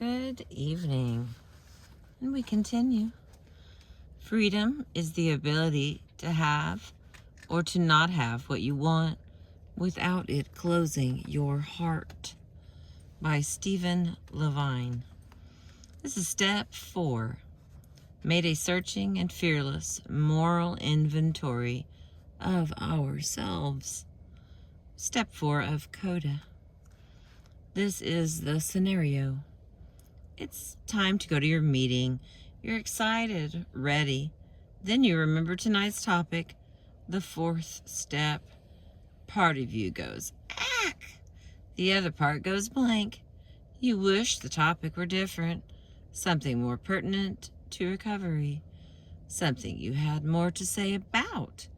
Good evening. And we continue. Freedom is the ability to have or to not have what you want without it closing your heart, by Stephen Levine. This is step 4. Made a searching and fearless moral inventory of ourselves. Step 4 of CODA. This is the scenario. It's time to go to your meeting. You're excited, ready. Then you remember tonight's topic, the 4th step. Part of you goes, ack! The other part goes blank. You wish the topic were different, something more pertinent to recovery, something you had more to say about.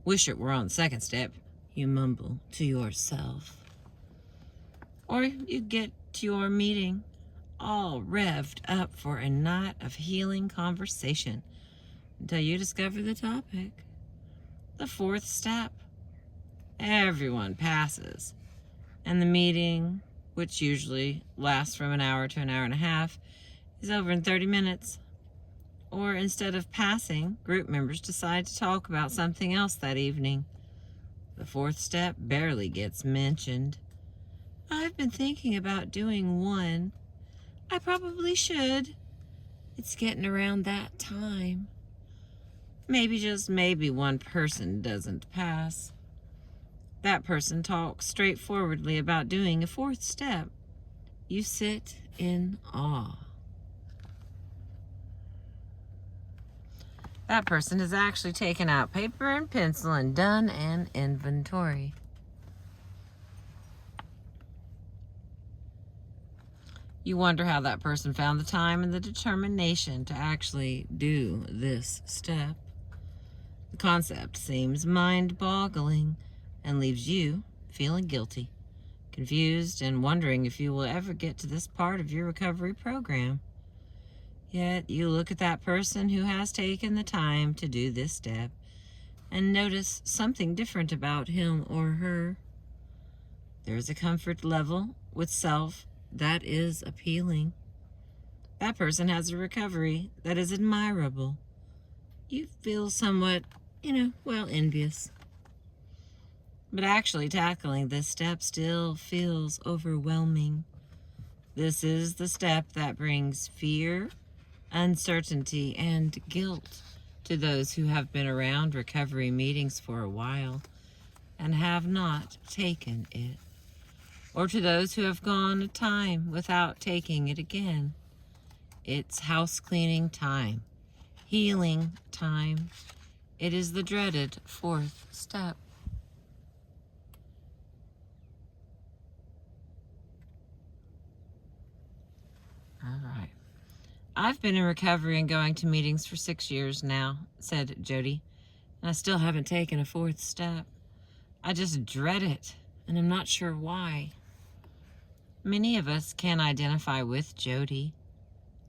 Wish it were on the 2nd step, you mumble to yourself. Or you get to your meeting all revved up for a night of healing conversation until you discover the topic, the 4th step. Everyone passes, and the meeting, which usually lasts from an hour to an hour and a half, is over in 30 minutes. Or instead of passing, group members decide to talk about something else that evening. The 4th step barely gets mentioned. I've been thinking about doing one. I probably should. It's getting around that time. Maybe, just maybe, one person doesn't pass. That person talks straightforwardly about doing a 4th step. You sit in awe. That person has actually taken out paper and pencil and done an inventory. You wonder how that person found the time and the determination to actually do this step. The concept seems mind-boggling and leaves you feeling guilty, confused, and wondering if you will ever get to this part of your recovery program. Yet you look at that person who has taken the time to do this step and notice something different about him or her. There's a comfort level with self that is appealing. That person has a recovery that is admirable. You feel somewhat, envious. But actually tackling this step still feels overwhelming. This is the step that brings fear, uncertainty, and guilt to those who have been around recovery meetings for a while and have not taken it, or to those who have gone a time without taking it again. It's house cleaning time, healing time. It is the dreaded 4th step. All right. I've been in recovery and going to meetings for 6 years now, said Jody, and I still haven't taken a 4th step. I just dread it, and I'm not sure why. Many of us can identify with Jody.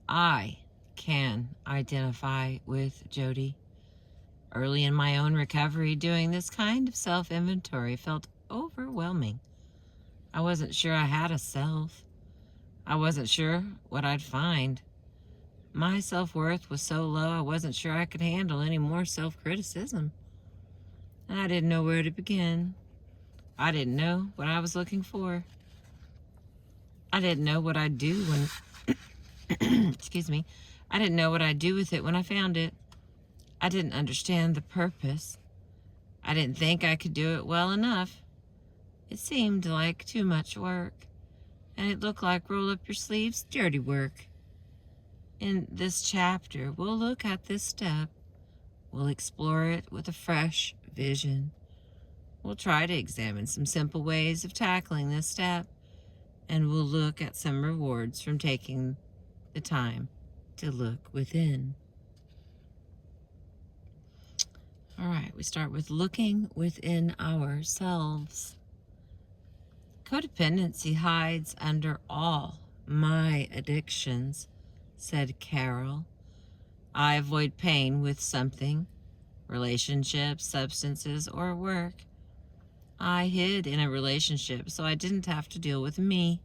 I can identify with Jody. Early in my own recovery, doing this kind of self-inventory felt overwhelming. I wasn't sure I had a self. I wasn't sure what I'd find. My self-worth was so low, I wasn't sure I could handle any more self-criticism. I didn't know where to begin. I didn't know what I was looking for. I didn't know what I'd do when, I didn't know what I'd do with it when I found it. I didn't understand the purpose. I didn't think I could do it well enough. It seemed like too much work, and it looked like roll up your sleeves dirty work. In this chapter, we'll look at this step. We'll explore it with a fresh vision. We'll try to examine some simple ways of tackling this step, and we'll look at some rewards from taking the time to look within. All right, we start with looking within ourselves. Codependency hides under all my addictions, said Carol. I avoid pain with something, relationships, substances, or work. I hid in a relationship so I didn't have to deal with me.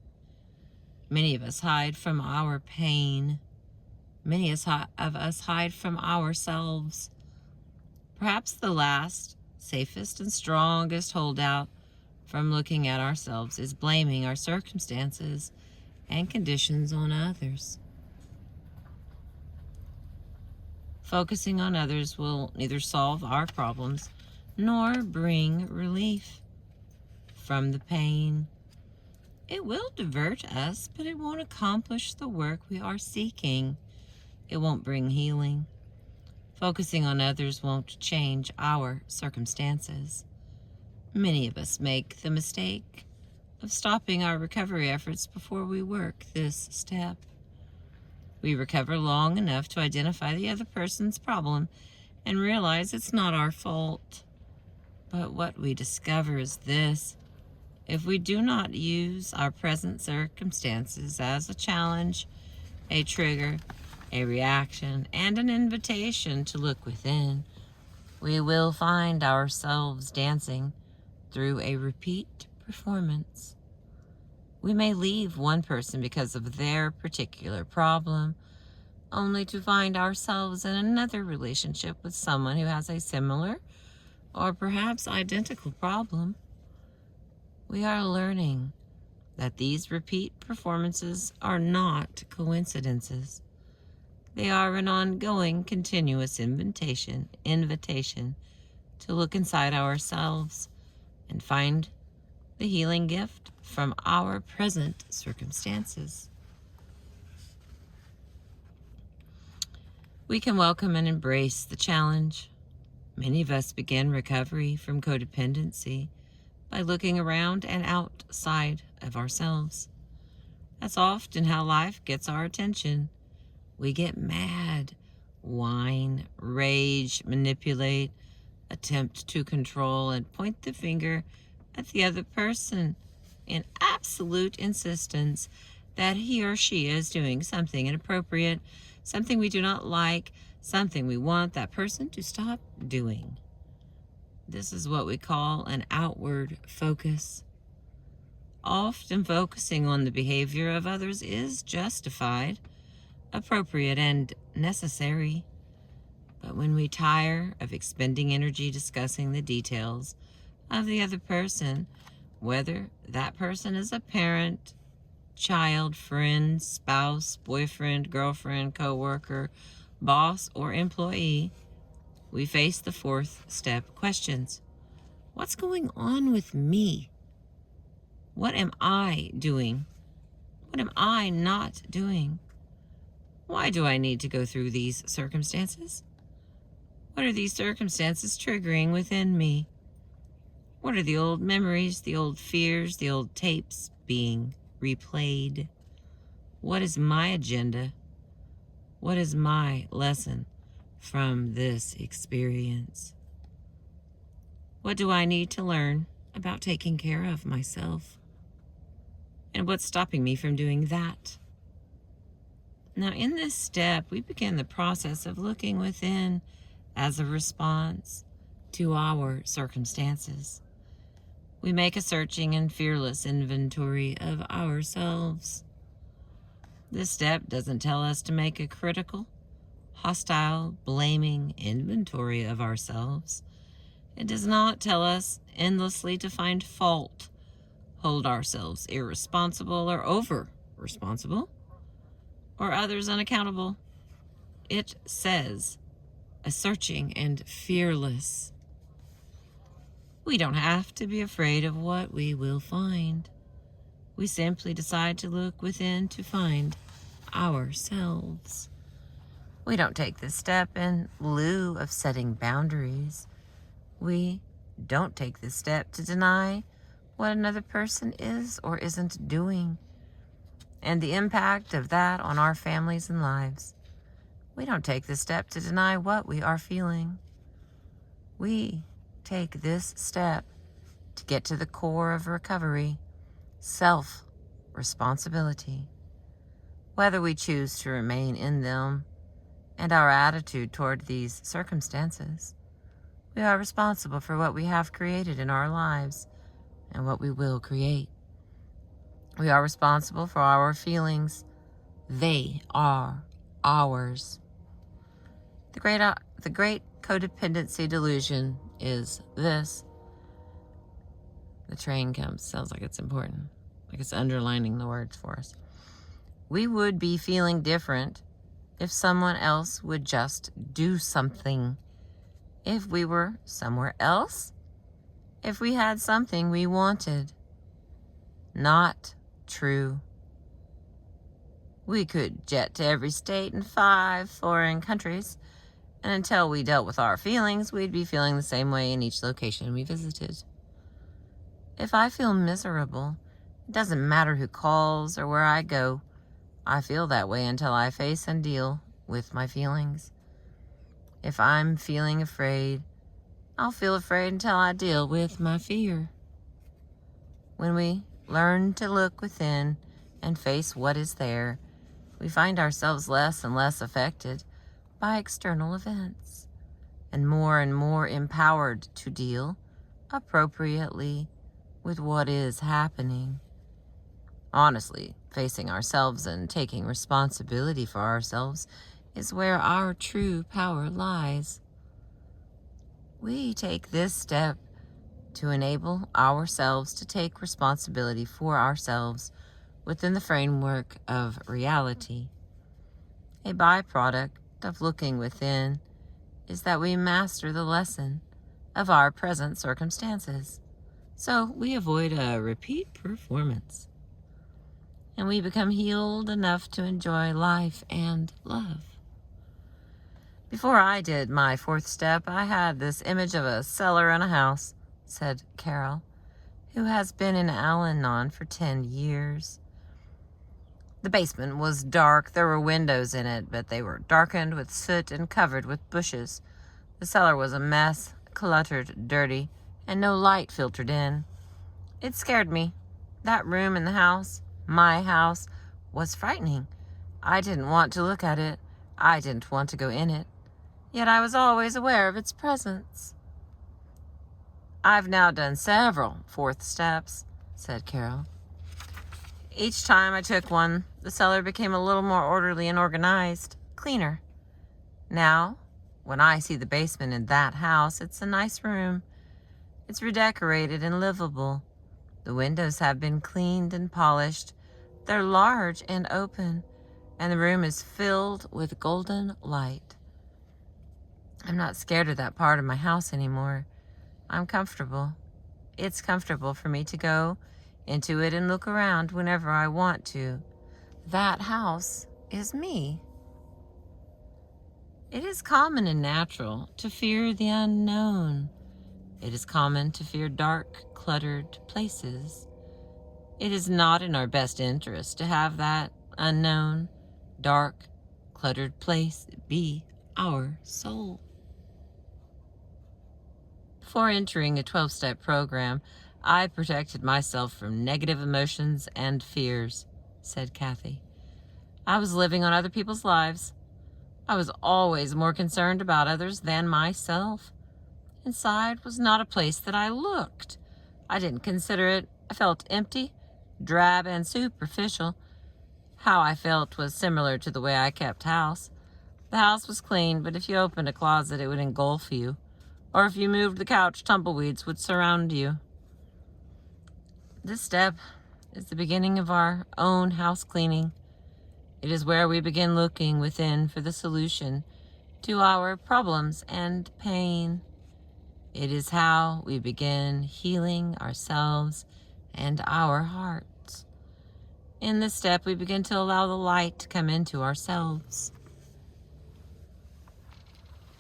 Many of us hide from our pain. Many of us hide from ourselves. Perhaps the last, safest, and strongest holdout from looking at ourselves is blaming our circumstances and conditions on others. Focusing on others will neither solve our problems nor bring relief from the pain. It will divert us, but it won't accomplish the work we are seeking. It won't bring healing. Focusing on others won't change our circumstances. Many of us make the mistake of stopping our recovery efforts before we work this step. We recover long enough to identify the other person's problem and realize it's not our fault. But what we discover is this: if we do not use our present circumstances as a challenge, a trigger, a reaction, and an invitation to look within, we will find ourselves dancing through a repeat performance. We may leave one person because of their particular problem, only to find ourselves in another relationship with someone who has a similar or perhaps identical problem. We are learning that these repeat performances are not coincidences. They are an ongoing, continuous invitation to look inside ourselves and find the healing gift from our present circumstances. We can welcome and embrace the challenge. Many of us begin recovery from codependency by looking around and outside of ourselves. That's often how life gets our attention. We get mad, whine, rage, manipulate, attempt to control, and point the finger at the other person in absolute insistence that he or she is doing something inappropriate, something we do not like, something we want that person to stop doing. This is what we call an outward focus. Often focusing on the behavior of others is justified, appropriate, and necessary. But when we tire of expending energy discussing the details of the other person, whether that person is a parent, child, friend, spouse, boyfriend, girlfriend, coworker, boss, or employee, we face the fourth step questions. What's going on with me? What am I doing? What am I not doing? Why do I need to go through these circumstances? What are these circumstances triggering within me? What are the old memories, the old fears, the old tapes being replayed? What is my agenda? What is my lesson from this experience? What do I need to learn about taking care of myself? And what's stopping me from doing that? Now, in this step, we begin the process of looking within as a response to our circumstances. We make a searching and fearless inventory of ourselves. This step doesn't tell us to make a critical, hostile, blaming inventory of ourselves. It does not tell us endlessly to find fault, hold ourselves irresponsible or over-responsible, or others unaccountable. It says a searching and fearless. We don't have to be afraid of what we will find. We simply decide to look within to find ourselves. We don't take this step in lieu of setting boundaries. We don't take this step to deny what another person is or isn't doing and the impact of that on our families and lives. We don't take this step to deny what we are feeling. We take this step to get to the core of recovery, self-responsibility. Whether we choose to remain in them and our attitude toward these circumstances, we are responsible for what we have created in our lives and what we will create. We are responsible for our feelings. They are ours. The great codependency delusion is this. The train comes. Sounds like it's important. Like it's underlining the words for us. We would be feeling different if someone else would just do something. If we were somewhere else. If we had something we wanted. Not true. We could jet to every state in 5 foreign countries, and until we dealt with our feelings, we'd be feeling the same way in each location we visited. If I feel miserable, it doesn't matter who calls or where I go. I feel that way until I face and deal with my feelings. If I'm feeling afraid, I'll feel afraid until I deal with my fear. When we learn to look within and face what is there, we find ourselves less and less affected by external events and more empowered to deal appropriately with what is happening. Honestly, facing ourselves and taking responsibility for ourselves is where our true power lies. We take this step to enable ourselves to take responsibility for ourselves within the framework of reality. A byproduct of looking within is that we master the lesson of our present circumstances. So we avoid a repeat performance. And we become healed enough to enjoy life and love. Before I did my 4th step, I had this image of a cellar in a house, said Carol, who has been in Al-Anon for 10 years. The basement was dark. There were windows in it, but they were darkened with soot and covered with bushes. The cellar was a mess, cluttered, dirty, and no light filtered in. It scared me. That room in the house, my house, was frightening. I didn't want to look at it. I didn't want to go in it. Yet I was always aware of its presence. I've now done several 4th steps, said Carol. Each time I took one, the cellar became a little more orderly and organized, cleaner. Now, when I see the basement in that house, it's a nice room. It's redecorated and livable. The windows have been cleaned and polished. They're large and open, and the room is filled with golden light. I'm not scared of that part of my house anymore. I'm comfortable. It's comfortable for me to go into it and look around whenever I want to. That house is me. It is common and natural to fear the unknown. It is common to fear dark, cluttered places. It is not in our best interest to have that unknown, dark, cluttered place be our soul. Before entering a 12-step program, I protected myself from negative emotions and fears, said Kathy. I was living on other people's lives. I was always more concerned about others than myself. Inside was not a place that I looked. I didn't consider it. I felt empty, drab, and superficial. How I felt was similar to the way I kept house. The house was clean, but if you opened a closet, it would engulf you. Or if you moved the couch, tumbleweeds would surround you. This step is the beginning of our own house cleaning. It is where we begin looking within for the solution to our problems and pain. It is how we begin healing ourselves and our hearts. In this step, we begin to allow the light to come into ourselves.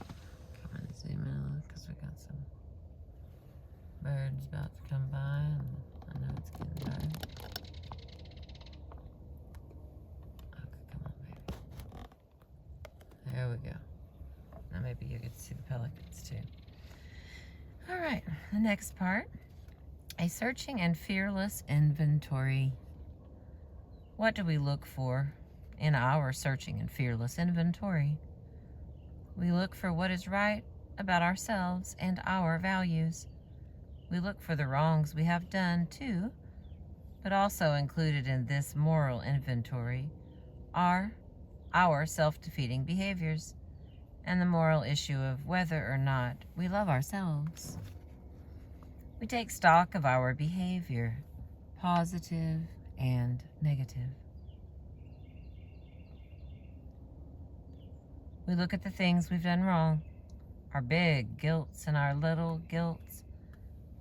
Come on, zoom in because we got some birds about to come by, and I know it's getting dark. Okay, come on, baby. There we go. Now maybe you get to see the pelicans too. All right, the next part, a searching and fearless inventory. What do we look for in our searching and fearless inventory? We look for what is right about ourselves and our values. We look for the wrongs we have done too, But also included in this moral inventory are our self-defeating behaviors and the moral issue of whether or not we love ourselves. We take stock of our behavior, positive and negative. We look at the things we've done wrong, our big guilts and our little guilts.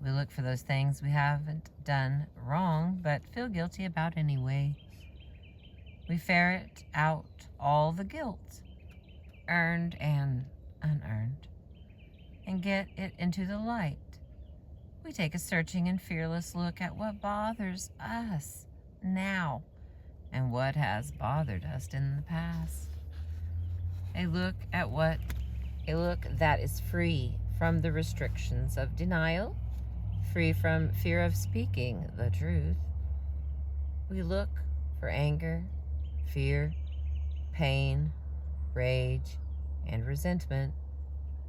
We look for those things we haven't done wrong but feel guilty about anyway. We ferret out all the guilt, earned and unearned, and get it into the light. We take a searching and fearless look at what bothers us now and what has bothered us in the past. A look that is free from the restrictions of denial, free from fear of speaking the truth. We look for anger, fear, pain, rage, and resentment,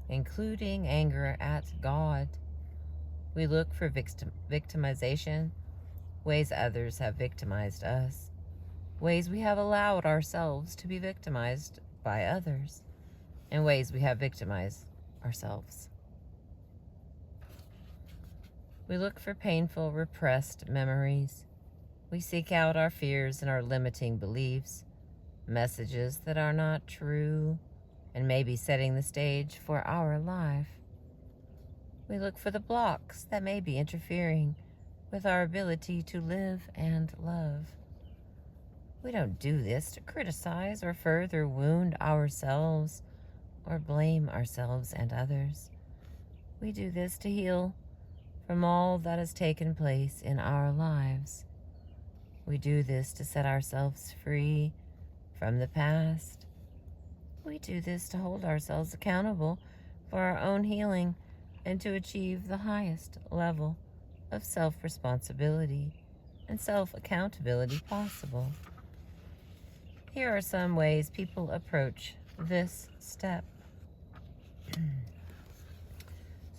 including anger at God. We look for victimization, ways others have victimized us, ways we have allowed ourselves to be victimized by others, and ways we have victimized ourselves. We look for painful, repressed memories. We seek out our fears and our limiting beliefs, messages that are not true, and maybe setting the stage for our life. We look for the blocks that may be interfering with our ability to live and love. We don't do this to criticize or further wound ourselves or blame ourselves and others. We do this to heal from all that has taken place in our lives. We do this to set ourselves free from the past. We do this to hold ourselves accountable for our own healing and to achieve the highest level of self-responsibility and self-accountability possible. Here are some ways people approach this step. So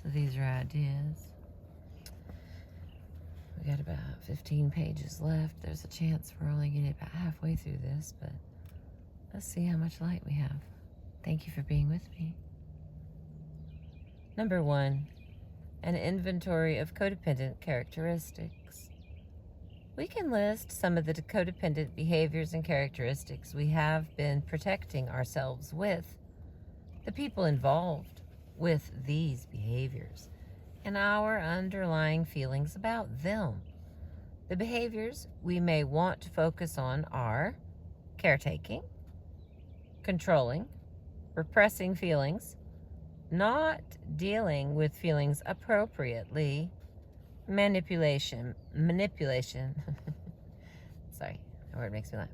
these are ideas. We got about 15 pages left. There's a chance we're only getting about halfway through this, but let's see how much light we have. Thank you for being with me. Number 1, an inventory of codependent characteristics. We can list some of the codependent behaviors and characteristics we have been protecting ourselves with, the people involved with these behaviors, and our underlying feelings about them. The behaviors we may want to focus on are caretaking, controlling, repressing feelings, not dealing with feelings appropriately, manipulation, sorry, that word makes me laugh,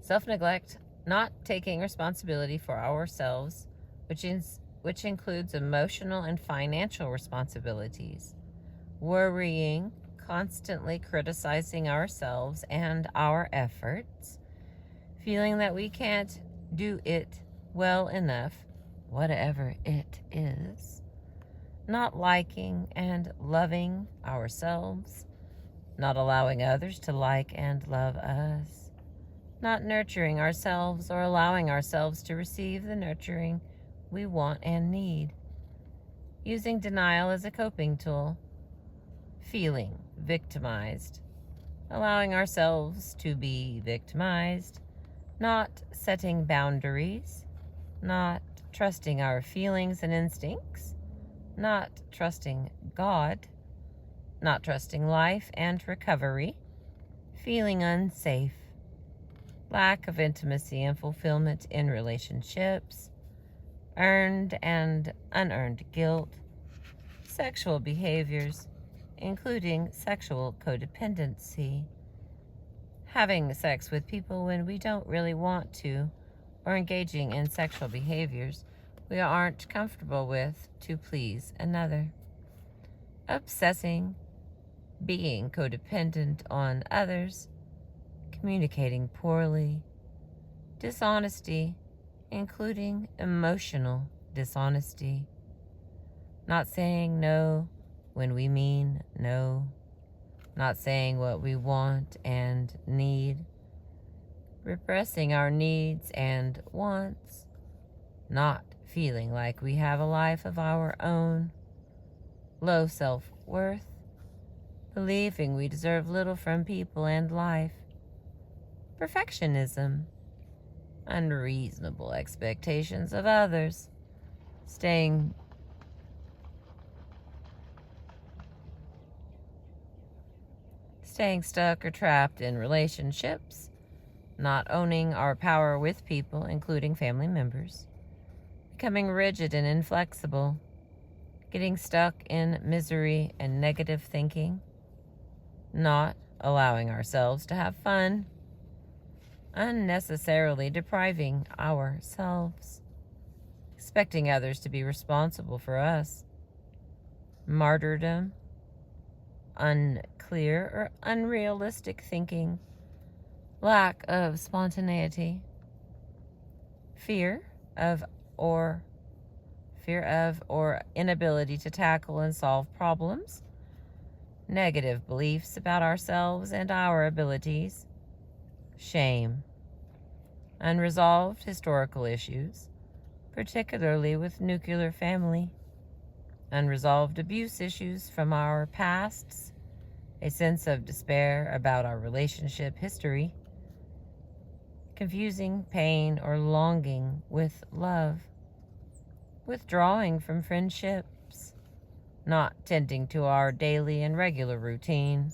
self-neglect, not taking responsibility for ourselves, which includes emotional and financial responsibilities, worrying, constantly criticizing ourselves and our efforts, feeling that we can't do it well enough, whatever it is, not liking and loving ourselves, not allowing others to like and love us, not nurturing ourselves or allowing ourselves to receive the nurturing we want and need, using denial as a coping tool, feeling victimized, allowing ourselves to be victimized, not setting boundaries, not trusting our feelings and instincts, not trusting God, not trusting life and recovery, feeling unsafe, lack of intimacy and fulfillment in relationships, earned and unearned guilt, sexual behaviors, including sexual codependency, having sex with people when we don't really want to, or engaging in sexual behaviors we aren't comfortable with to please another, obsessing, being codependent on others, communicating poorly, dishonesty, including emotional dishonesty, not saying no when we mean no, not saying what we want and need, repressing our needs and wants, not feeling like we have a life of our own, low self-worth, believing we deserve little from people and life, perfectionism, unreasonable expectations of others, staying stuck or trapped in relationships, not owning our power with people, including family members, becoming rigid and inflexible, getting stuck in misery and negative thinking, not allowing ourselves to have fun, unnecessarily depriving ourselves, expecting others to be responsible for us, martyrdom, unclear or unrealistic thinking, lack of spontaneity, fear of or inability to tackle and solve problems, negative beliefs about ourselves and our abilities, shame, unresolved historical issues, particularly with nuclear family, unresolved abuse issues from our pasts, a sense of despair about our relationship history, confusing pain or longing with love, withdrawing from friendships, not tending to our daily and regular routine,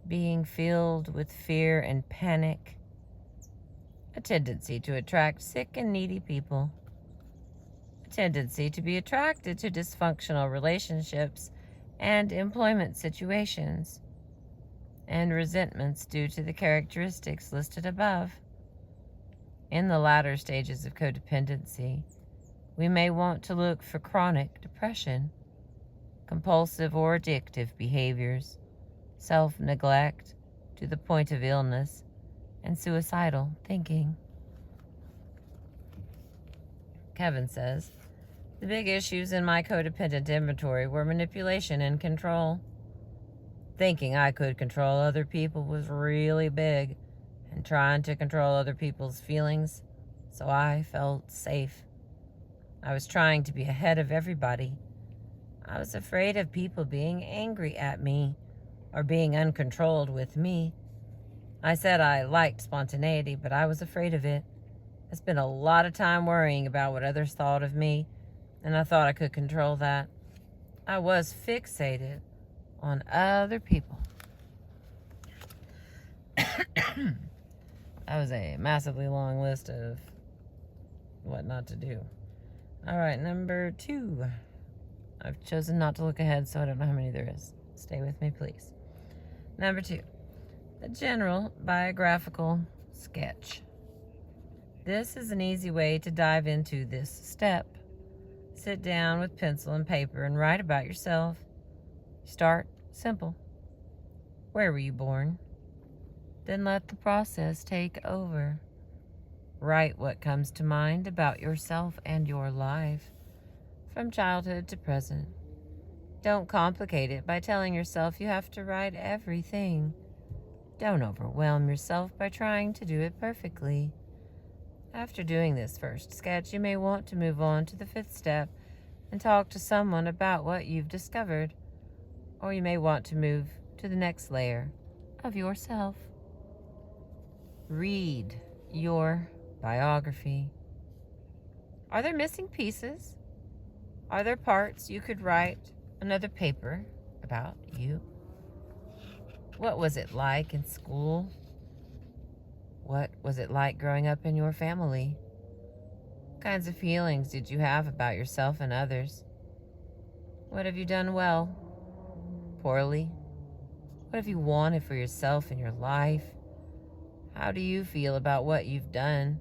being filled with fear and panic, a tendency to attract sick and needy people, a tendency to be attracted to dysfunctional relationships and employment situations, and resentments due to the characteristics listed above. In the latter stages of codependency, we may want to look for chronic depression, compulsive or addictive behaviors, self-neglect to the point of illness, and suicidal thinking. Kevin says, the big issues in my codependent inventory were manipulation and control. Thinking I could control other people was really big, and trying to control other people's feelings so I felt safe. I was trying to be ahead of everybody. I was afraid of people being angry at me or being uncontrolled with me. I said I liked spontaneity, but I was afraid of it. I spent a lot of time worrying about what others thought of me, and I thought I could control that. I was fixated on other people. That was a massively long list of what not to do. All right, number 2. I've chosen not to look ahead, so I don't know how many there is. Stay with me, please. Number 2, a general biographical sketch. This is an easy way to dive into this step. Sit down with pencil and paper and write about yourself. Start simple. Where were you born? Then let the process take over. Write what comes to mind about yourself and your life, from childhood to present. Don't complicate it by telling yourself you have to write everything. Don't overwhelm yourself by trying to do it perfectly. After doing this first sketch, you may want to move on to the 5th step and talk to someone about what you've discovered, or you may want to move to the next layer of yourself. Read your biography. Are there missing pieces? Are there parts you could write another paper about you? What was it like in school? What was it like growing up in your family? What kinds of feelings did you have about yourself and others? What have you done well? Poorly? What have you wanted for yourself in your life? How do you feel about what you've done?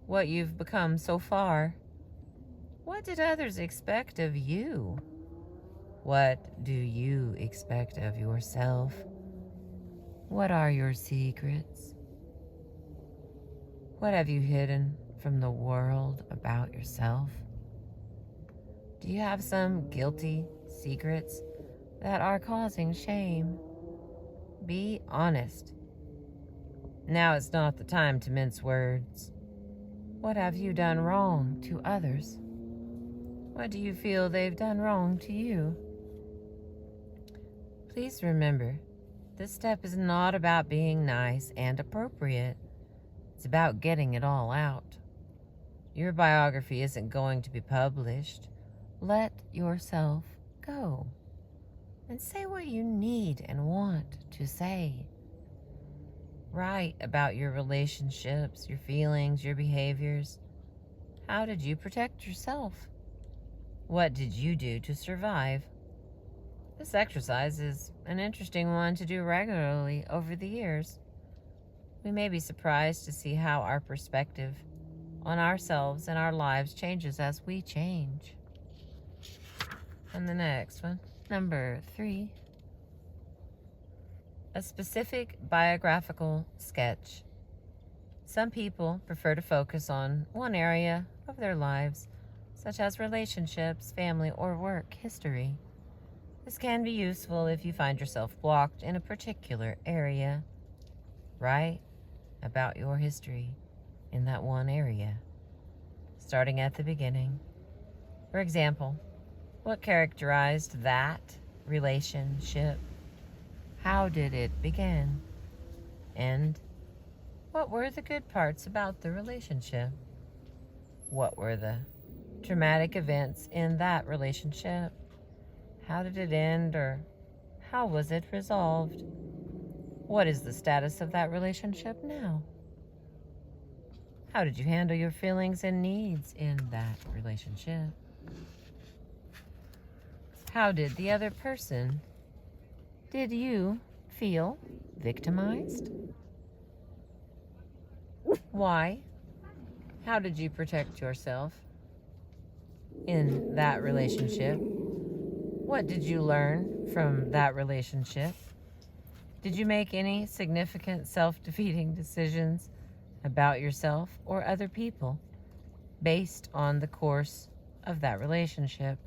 What you've become so far? What did others expect of you? What do you expect of yourself? What are your secrets? What have you hidden from the world about yourself? Do you have some guilty secrets that are causing shame. Be honest. Now is not the time to mince words. What have you done wrong to others? What do you feel they've done wrong to you? Please remember, this step is not about being nice and appropriate. It's about getting it all out. Your biography isn't going to be published. Let yourself go and say what you need and want to say. Write about your relationships, your feelings, your behaviors. How did you protect yourself? What did you do to survive? This exercise is an interesting one to do regularly over the years. We may be surprised to see how our perspective on ourselves and our lives changes as we change. And the next one, number 3. A specific biographical sketch. Some people prefer to focus on one area of their lives, such as relationships, family, or work history. This can be useful if you find yourself blocked in a particular area. Write about your history in that one area, starting at the beginning. For example, what characterized that relationship? How did it begin? And what were the good parts about the relationship? What were the traumatic events in that relationship? How did it end, or how was it resolved? What is the status of that relationship now? How did you handle your feelings and needs in that relationship? How did the other person? Did you feel victimized? Why? How did you protect yourself in that relationship? What did you learn from that relationship? Did you make any significant self-defeating decisions about yourself or other people based on the course of that relationship,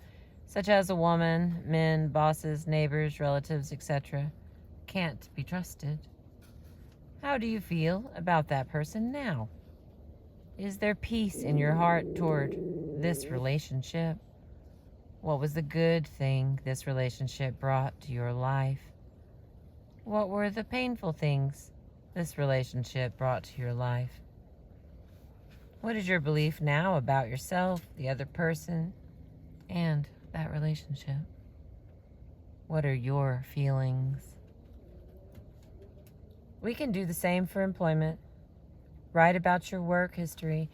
such as a woman, men, bosses, neighbors, relatives, etc., can't be trusted? How do you feel about that person now? Is there peace in your heart toward this relationship? What was the good thing this relationship brought to your life? What were the painful things this relationship brought to your life? What is your belief now about yourself, the other person, and that relationship? What are your feelings? We can do the same for employment. Write about your work history.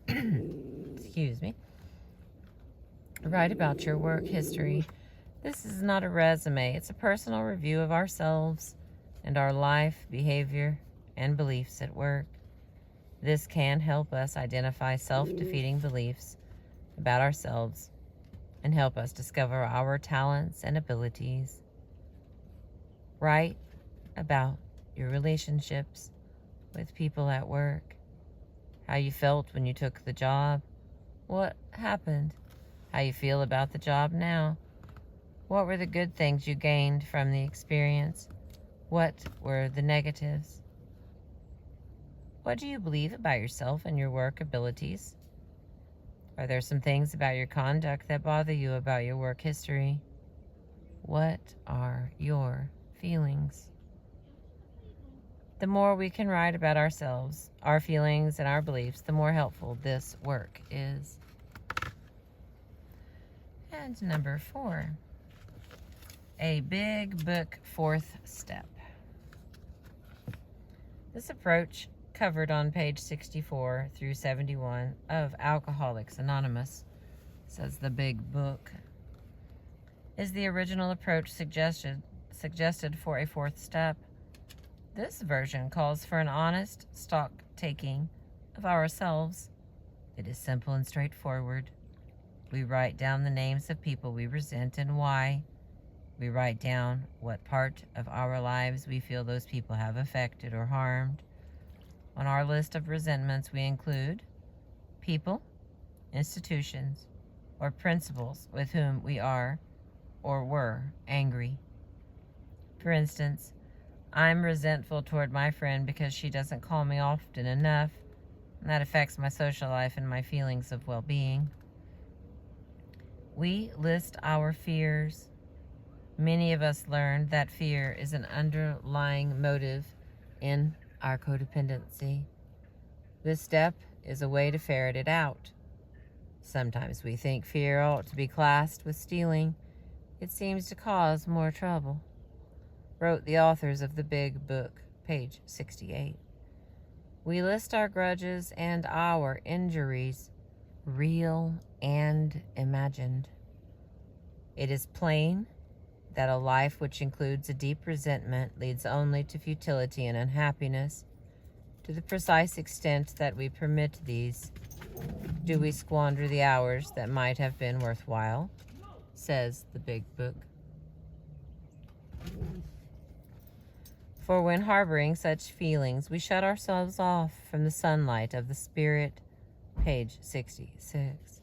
Excuse me. Write about your work history. This is not a resume. It's a personal review of ourselves and our life, behavior, and beliefs at work. This can help us identify self-defeating beliefs about ourselves and help us discover our talents and abilities. Write about your relationships with people at work, how you felt when you took the job, what happened, how you feel about the job now, what were the good things you gained from the experience, what were the negatives. What do you believe about yourself and your work abilities? Are there some things about your conduct that bother you about your work history? What are your feelings? The more we can write about ourselves, our feelings, and our beliefs, the more helpful this work is. And number 4, a big book 4th step. This approach, covered on page 64 through 71 of Alcoholics Anonymous, says the big book, is the original approach suggested for a 4th step. This version calls for an honest stock taking of ourselves. It is simple and straightforward. We write down the names of people we resent and why. We write down what part of our lives we feel those people have affected or harmed. On our list of resentments, we include people, institutions, or principles with whom we are or were angry. For instance, I'm resentful toward my friend because she doesn't call me often enough, and that affects my social life and my feelings of well-being. We list our fears. Many of us learned that fear is an underlying motive in our codependency. This step is a way to ferret it out. Sometimes we think fear ought to be classed with stealing. It seems to cause more trouble. Wrote the authors of the Big Book, page 68. We list our grudges and our injuries, real and imagined. It is plain that a life which includes a deep resentment leads only to futility and unhappiness. To the precise extent that we permit these, do we squander the hours that might have been worthwhile, says the Big Book. For when harboring such feelings, we shut ourselves off from the sunlight of the Spirit, page 66.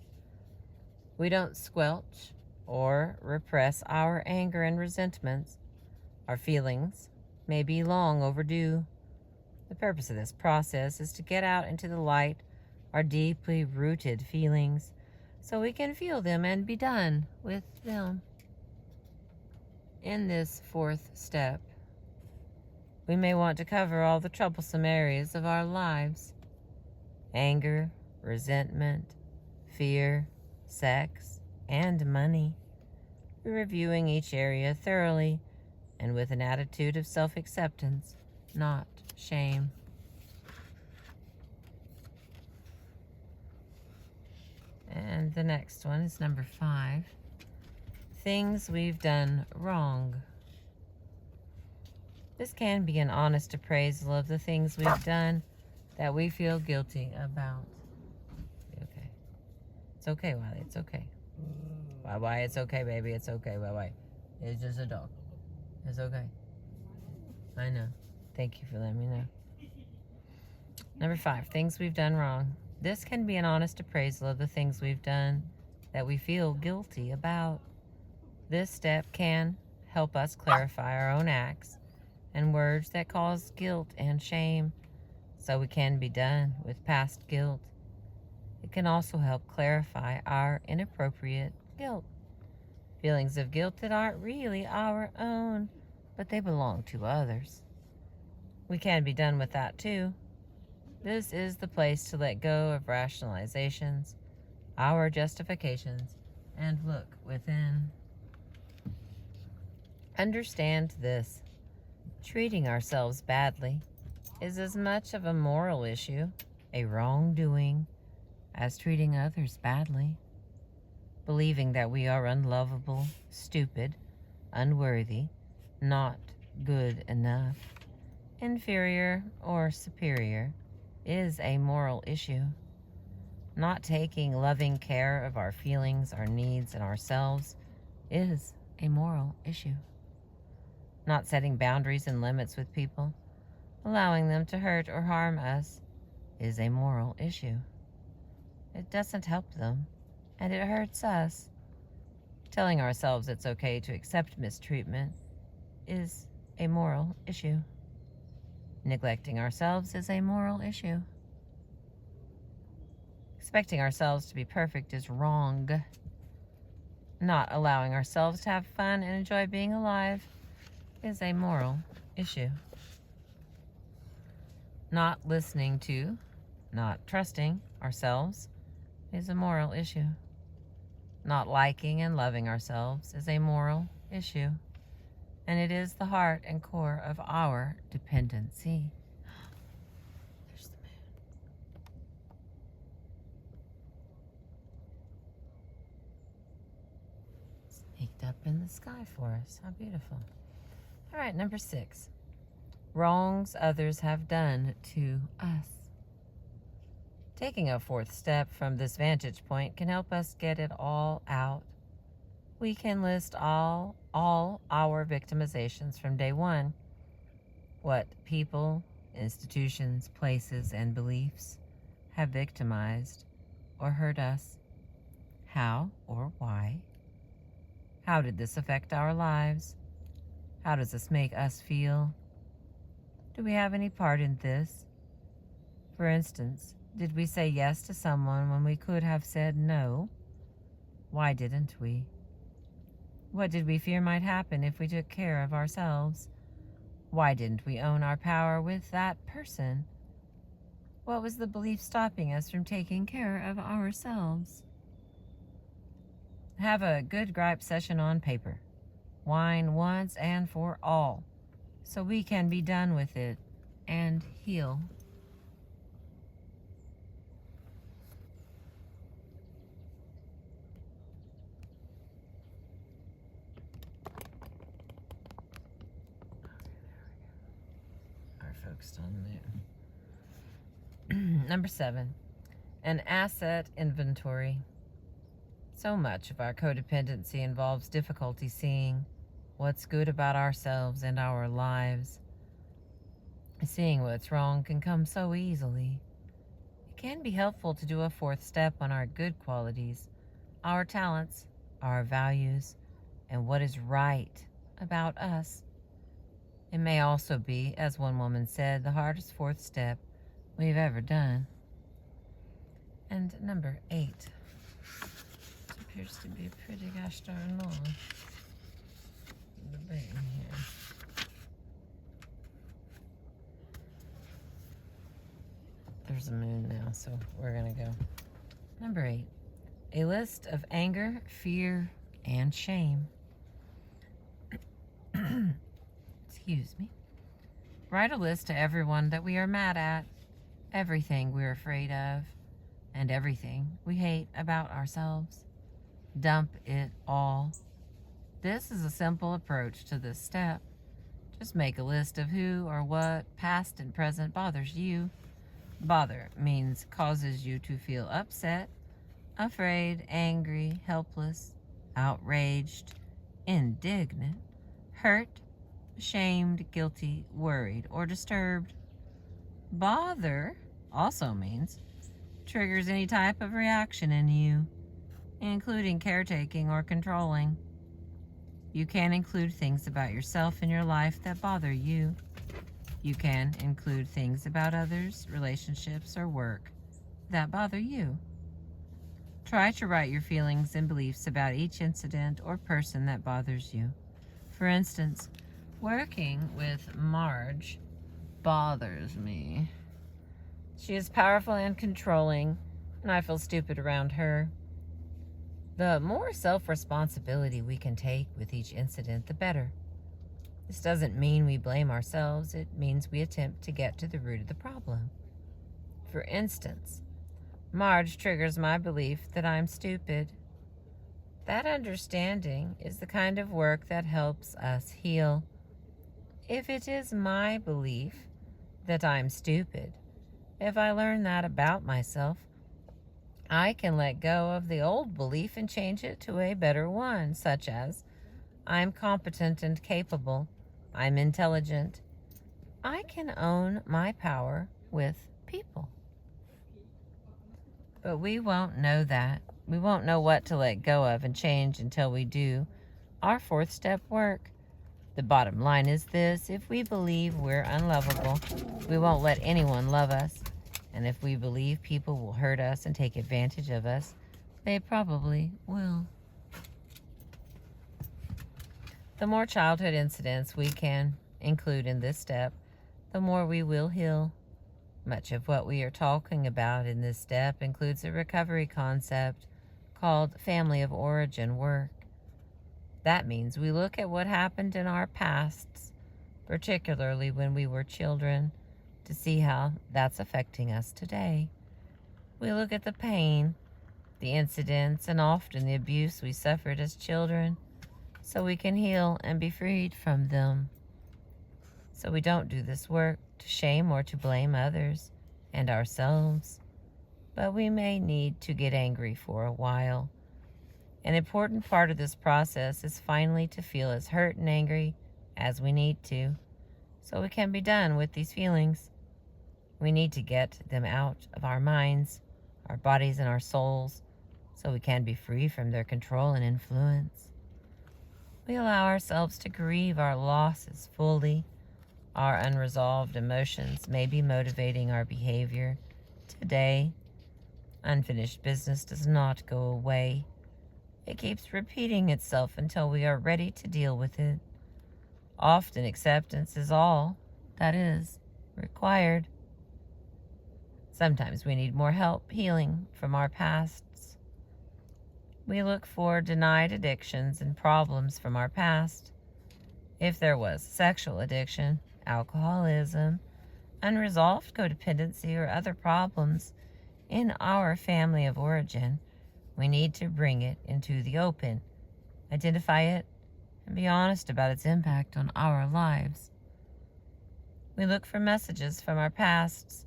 We don't squelch or repress our anger and resentments. Our feelings may be long overdue. The purpose of this process is to get out into the light our deeply rooted feelings so we can feel them and be done with them. In this fourth step, we may want to cover all the troublesome areas of our lives: anger, resentment, fear, sex, and money. Reviewing each area thoroughly and with an attitude of self-acceptance, not shame. And the next one is number 5. Things we've done wrong. This can be an honest appraisal of the things we've done that we feel guilty about. Okay. It's okay, Wiley. It's okay. Why? It's okay, baby. It's okay. Why? It's just a dog. It's okay. I know. Thank you for letting me know. Number 5, things we've done wrong. This can be an honest appraisal of the things we've done that we feel guilty about. This step can help us clarify our own acts and words that cause guilt and shame, so we can be done with past guilt. It can also help clarify our inappropriate guilt. Feelings of guilt that aren't really our own, but they belong to others. We can be done with that too. This is the place to let go of rationalizations, our justifications, and look within. Understand this. Treating ourselves badly is as much of a moral issue, a wrongdoing, as treating others badly. Believing that we are unlovable, stupid, unworthy, not good enough, inferior, or superior is a moral issue. Not taking loving care of our feelings, our needs, and ourselves is a moral issue. Not setting boundaries and limits with people, allowing them to hurt or harm us, is a moral issue. It doesn't help them, and it hurts us. Telling ourselves it's okay to accept mistreatment is a moral issue. Neglecting ourselves is a moral issue. Expecting ourselves to be perfect is wrong. Not allowing ourselves to have fun and enjoy being alive is a moral issue. Not listening to, not trusting ourselves is a moral issue. Not liking and loving ourselves is a moral issue. And it is the heart and core of our dependency. There's the moon. Sneaked up in the sky for us. How beautiful. All right, number 6. Wrongs others have done to us. Taking a fourth step from this vantage point can help us get it all out. We can list all our victimizations from day one. What people, institutions, places, and beliefs have victimized or hurt us. How or why. How did this affect our lives? How does this make us feel? Do we have any part in this? For instance, did we say yes to someone when we could have said no? Why didn't we? What did we fear might happen if we took care of ourselves? Why didn't we own our power with that person? What was the belief stopping us from taking care of ourselves? Have a good gripe session on paper. Whine once and for all, so we can be done with it and heal. Are focused on there. Number 7, an asset inventory. So much of our codependency involves difficulty seeing what's good about ourselves and our lives. Seeing what's wrong can come so easily. It can be helpful to do a 4th step on our good qualities, our talents, our values, and what is right about us. It may also be, as one woman said, the hardest 4th step we've ever done. And number 8. It appears to be pretty gosh darn long. Debate here. There's a moon now, so we're going to go. Number 8. A list of anger, fear, and shame. Excuse me. Write a list to everyone that we are mad at, everything we're afraid of, and everything we hate about ourselves. Dump it all. This is a simple approach to this step. Just make a list of who or what, past and present, bothers you. Bother means causes you to feel upset, afraid, angry, helpless, outraged, indignant, hurt, ashamed, guilty, worried, or disturbed. Bother also means triggers any type of reaction in you, including caretaking or controlling. You can include things about yourself in your life that bother you. You can include things about others, relationships, or work that bother you. Try to write your feelings and beliefs about each incident or person that bothers you. For instance, working with Marge bothers me. She is powerful and controlling, and I feel stupid around her. The more self-responsibility we can take with each incident, the better. This doesn't mean we blame ourselves. It means we attempt to get to the root of the problem. For instance, Marge triggers my belief that I'm stupid. That understanding is the kind of work that helps us heal. If it is my belief that I'm stupid, if I learn that about myself, I can let go of the old belief and change it to a better one, such as, I'm competent and capable, I'm intelligent, I can own my power with people. But we won't know that. We won't know what to let go of and change until we do our 4th step work. The bottom line is this: if we believe we're unlovable, we won't let anyone love us. And if we believe people will hurt us and take advantage of us, they probably will. The more childhood incidents we can include in this step, the more we will heal. Much of what we are talking about in this step includes a recovery concept called family of origin work. That means we look at what happened in our pasts, particularly when we were children, to see how that's affecting us today. We look at the pain, the incidents, and often the abuse we suffered as children, so we can heal and be freed from them. So we don't do this work to shame or to blame others and ourselves, but we may need to get angry for a while. An important part of this process is finally to feel as hurt and angry as we need to, so we can be done with these feelings. We need to get them out of our minds, our bodies, and our souls, so we can be free from their control and influence. We allow ourselves to grieve our losses fully. Our unresolved emotions may be motivating our behavior. Today, unfinished business does not go away. It keeps repeating itself until we are ready to deal with it. Often acceptance is all that is required. Sometimes we need more help healing from our pasts. We look for denied addictions and problems from our past. If there was sexual addiction, alcoholism, unresolved codependency, or other problems in our family of origin, we need to bring it into the open, identify it, and be honest about its impact on our lives. We look for messages from our pasts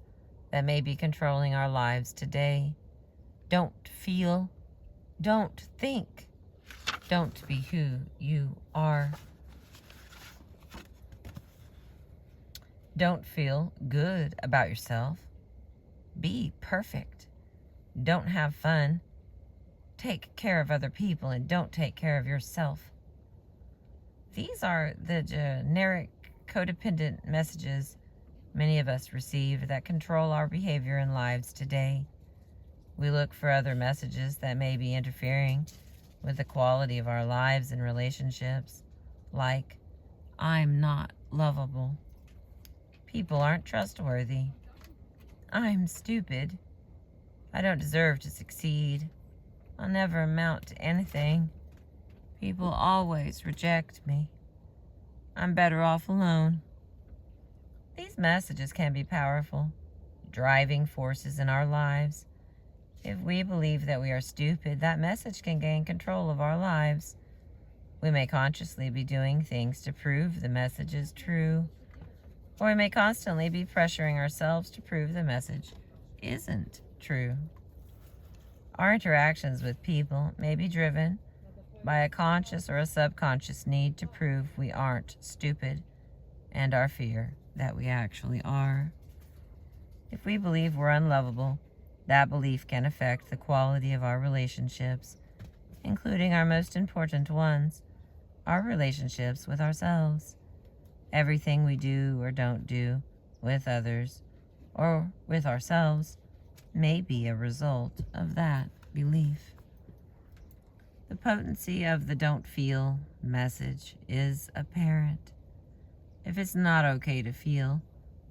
that may be controlling our lives today. Don't feel, don't think, don't be who you are. Don't feel good about yourself. Be perfect. Don't have fun. Take care of other people and don't take care of yourself. These are the generic codependent messages many of us receive that control our behavior and lives today. We look for other messages that may be interfering with the quality of our lives and relationships, like, I'm not lovable. People aren't trustworthy. I'm stupid. I don't deserve to succeed. I'll never amount to anything. People always reject me. I'm better off alone. These messages can be powerful, driving forces in our lives. If we believe that we are stupid, that message can gain control of our lives. We may consciously be doing things to prove the message is true, or we may constantly be pressuring ourselves to prove the message isn't true. Our interactions with people may be driven by a conscious or a subconscious need to prove we aren't stupid, and our fear that we actually are. If we believe we're unlovable, that belief can affect the quality of our relationships, including our most important ones, our relationships with ourselves. Everything we do or don't do with others or with ourselves may be a result of that belief. The potency of the don't feel message is apparent. If it's not okay to feel,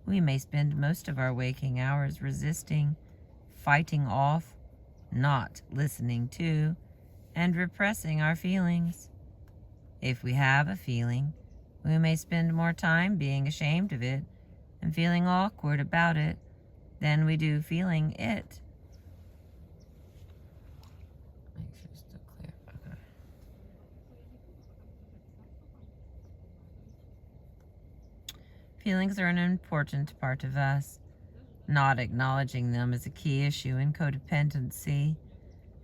we may spend most of our waking hours resisting, fighting off, not listening to, and repressing our feelings. If we have a feeling, we may spend more time being ashamed of it and feeling awkward about it than we do feeling it. Make sure it's still clear. Okay. Feelings are an important part of us. Not acknowledging them is a key issue in codependency.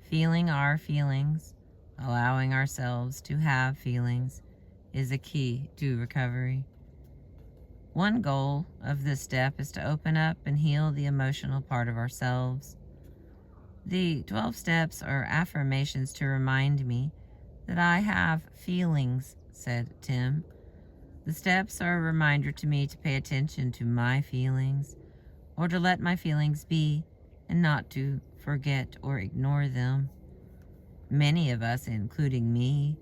Feeling our feelings, allowing ourselves to have feelings, is a key to recovery. One goal of this step is to open up and heal the emotional part of ourselves. The 12 steps are affirmations to remind me that I have feelings, said Tim. The steps are a reminder to me to pay attention to my feelings, or to let my feelings be, and not to forget or ignore them. Many of us, including me,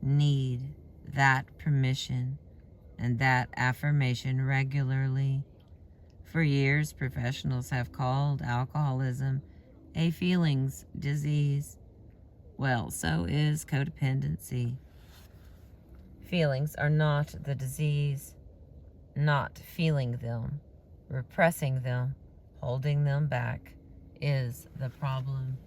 need that permission and that affirmation regularly. For years, professionals have called alcoholism a feelings disease. Well, so is codependency. Feelings are not the disease. Not feeling them, repressing them, holding them back is the problem.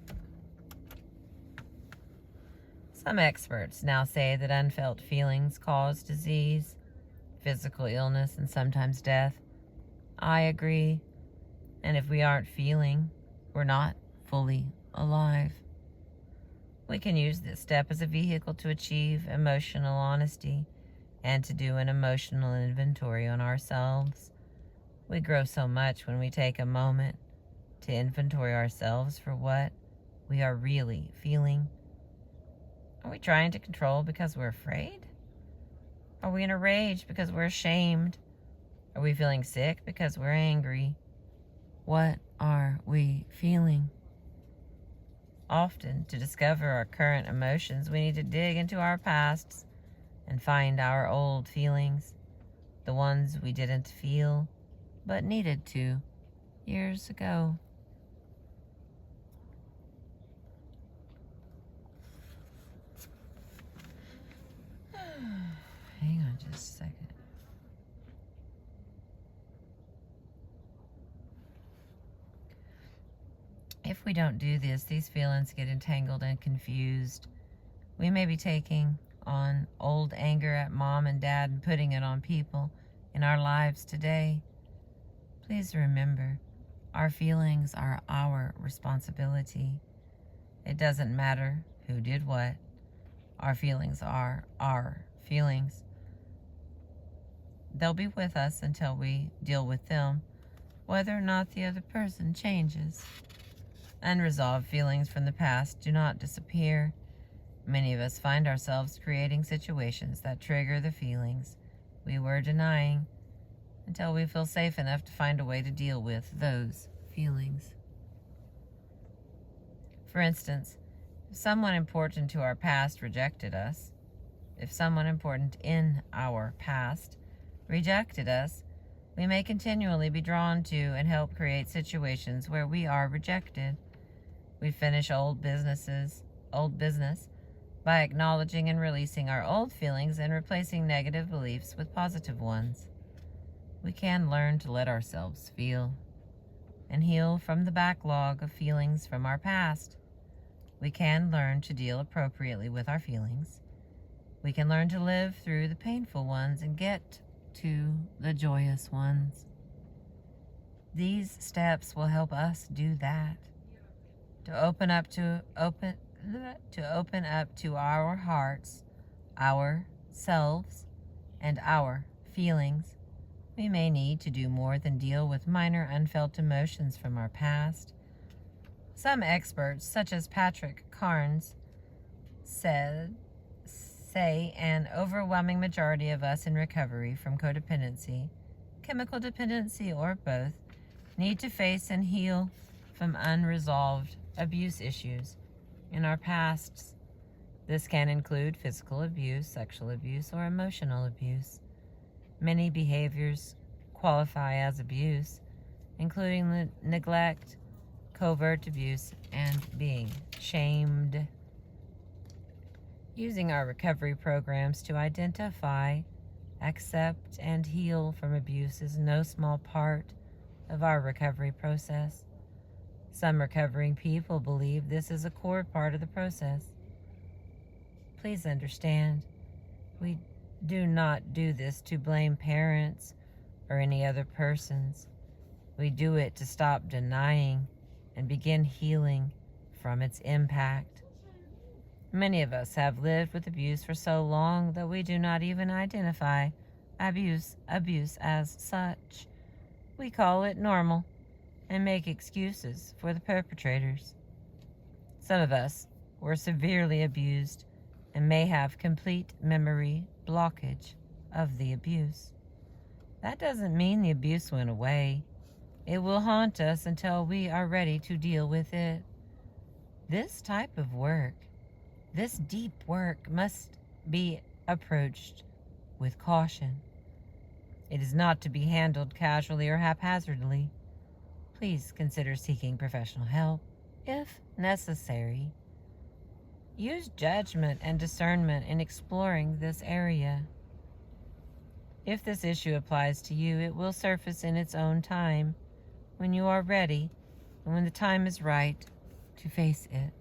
Some experts now say that unfelt feelings cause disease, physical illness, and sometimes death. I agree. And if we aren't feeling, we're not fully alive. We can use this step as a vehicle to achieve emotional honesty and to do an emotional inventory on ourselves. We grow so much when we take a moment to inventory ourselves for what we are really feeling. Are we trying to control because we're afraid? Are we in a rage because we're ashamed? Are we feeling sick because we're angry? What are we feeling? Often, to discover our current emotions, we need to dig into our pasts and find our old feelings, the ones we didn't feel but needed to years ago. Hang on just a second. If we don't do this, these feelings get entangled and confused. We may be taking on old anger at mom and dad and putting it on people in our lives today. Please remember, our feelings are our responsibility. It doesn't matter who did what. Our feelings are our feelings. They'll be with us until we deal with them, whether or not the other person changes. Unresolved feelings from the past do not disappear. Many of us find ourselves creating situations that trigger the feelings we were denying until we feel safe enough to find a way to deal with those feelings. For instance, if someone important to our past rejected us, if someone important in our past rejected us, we may continually be drawn to and help create situations where we are rejected. We finish old business by acknowledging and releasing our old feelings and replacing negative beliefs with positive ones. We can learn to let ourselves feel and heal from the backlog of feelings from our past. We can learn to deal appropriately with our feelings. We can learn to live through the painful ones and get to the joyous ones. These steps will help us do that. To open up to our hearts, ourselves, and our feelings, we may need to do more than deal with minor unfelt emotions from our past. Some experts, such as Patrick Carnes, say an overwhelming majority of us in recovery from codependency, chemical dependency, or both, need to face and heal from unresolved abuse issues in our pasts. This can include physical abuse, sexual abuse, or emotional abuse. Many behaviors qualify as abuse, including neglect, covert abuse, and being shamed. Using our recovery programs to identify, accept, and heal from abuse is no small part of our recovery process. Some recovering people believe this is a core part of the process. Please understand, we do not do this to blame parents or any other persons. We do it to stop denying and begin healing from its impact. Many of us have lived with abuse for so long that we do not even identify abuse as such. We call it normal and make excuses for the perpetrators. Some of us were severely abused and may have complete memory blockage of the abuse. That doesn't mean the abuse went away. It will haunt us until we are ready to deal with it. This type of work, this deep work, must be approached with caution. It is not to be handled casually or haphazardly. Please consider seeking professional help if necessary. Use judgment and discernment in exploring this area. If this issue applies to you, it will surface in its own time when you are ready and when the time is right to face it.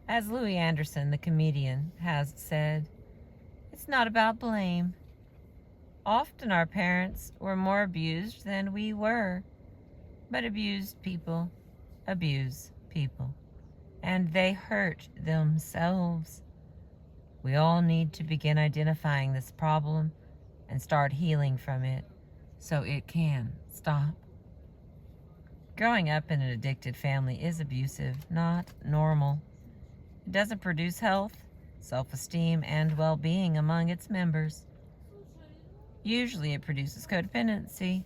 As Louis Anderson, the comedian, has said, it's not about blame. Often our parents were more abused than we were, but abused people abuse people, and they hurt themselves. We all need to begin identifying this problem and start healing from it so it can stop. Growing up in an addicted family is abusive, not normal. It doesn't produce health, self-esteem, and well-being among its members. Usually it produces codependency.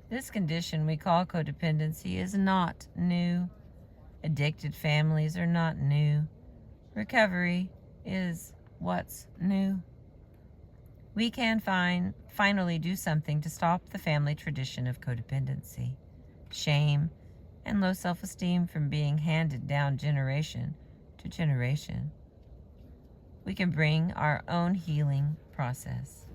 This condition we call codependency is not new. Addicted families are not new. Recovery is what's new. We can finally do something to stop the family tradition of codependency, shame, and low self-esteem from being handed down generation to generation. We can bring our own healing process.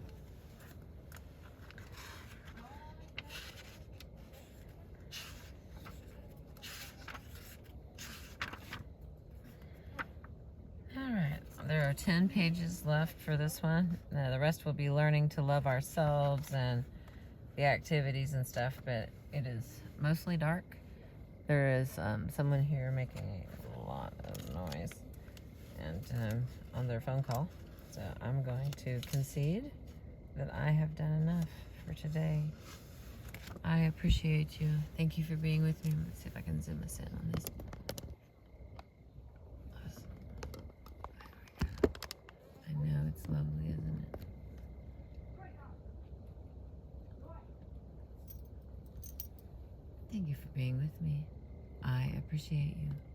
Alright, there are 10 pages left for this one. Now, the rest will be learning to love ourselves and the activities and stuff, but it is mostly dark. There is someone here making a lot of noise and on their phone call. So I'm going to concede that I have done enough for today. I appreciate you. Thank you for being with me. Let's see if I can zoom us in on this. I know, it's lovely, isn't it? Thank you for being with me. I appreciate you.